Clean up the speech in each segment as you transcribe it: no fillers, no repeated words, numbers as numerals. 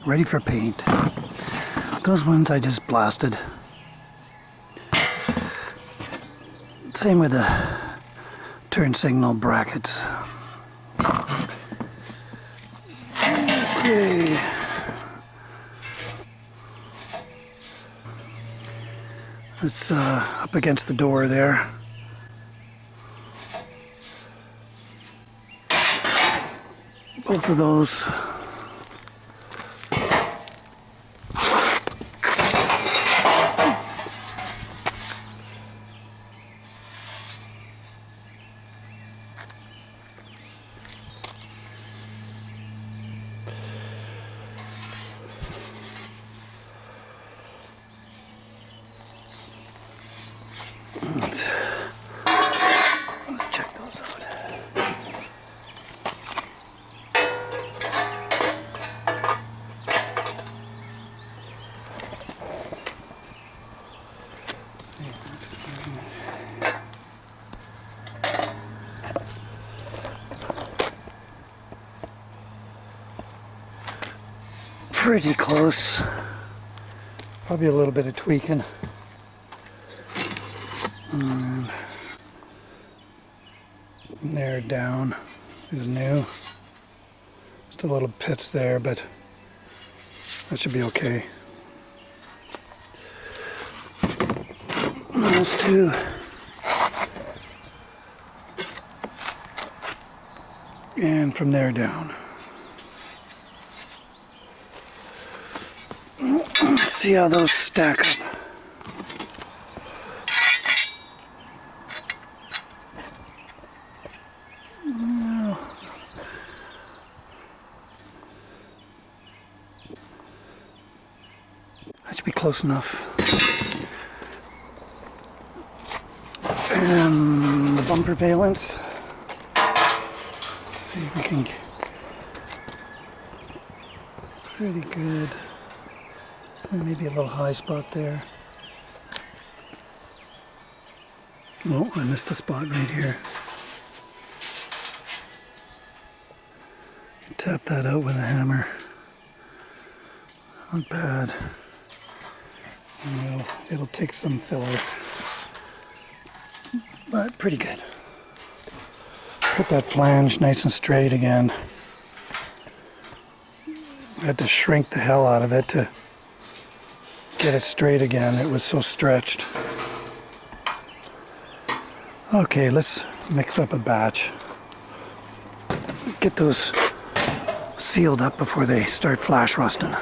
ready for paint. Those ones I just blasted. Same with the turn signal brackets. Okay. It's up against the door there. Both of those. Let's check those out. Pretty close. Probably a little bit of tweaking. And narrowed down is new. Still little pits there, but that should be okay. Those two. And from there down. Let's see how those stack up. That should be close enough. And the bumper valance. Let's see if we can get pretty good. Maybe a little high spot there. Oh, I missed a spot right here. Tap that out with a hammer. Not bad. It'll take some filler, but pretty good. Put that flange nice and straight again. I had to shrink the hell out of it to get it straight again. It was so stretched. Okay, let's mix up a batch. Get those sealed up before they start flash rusting.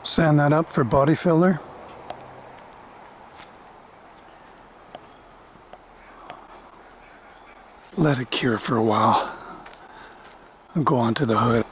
Sand that up for body filler. Let it cure for a while and go on to the hood.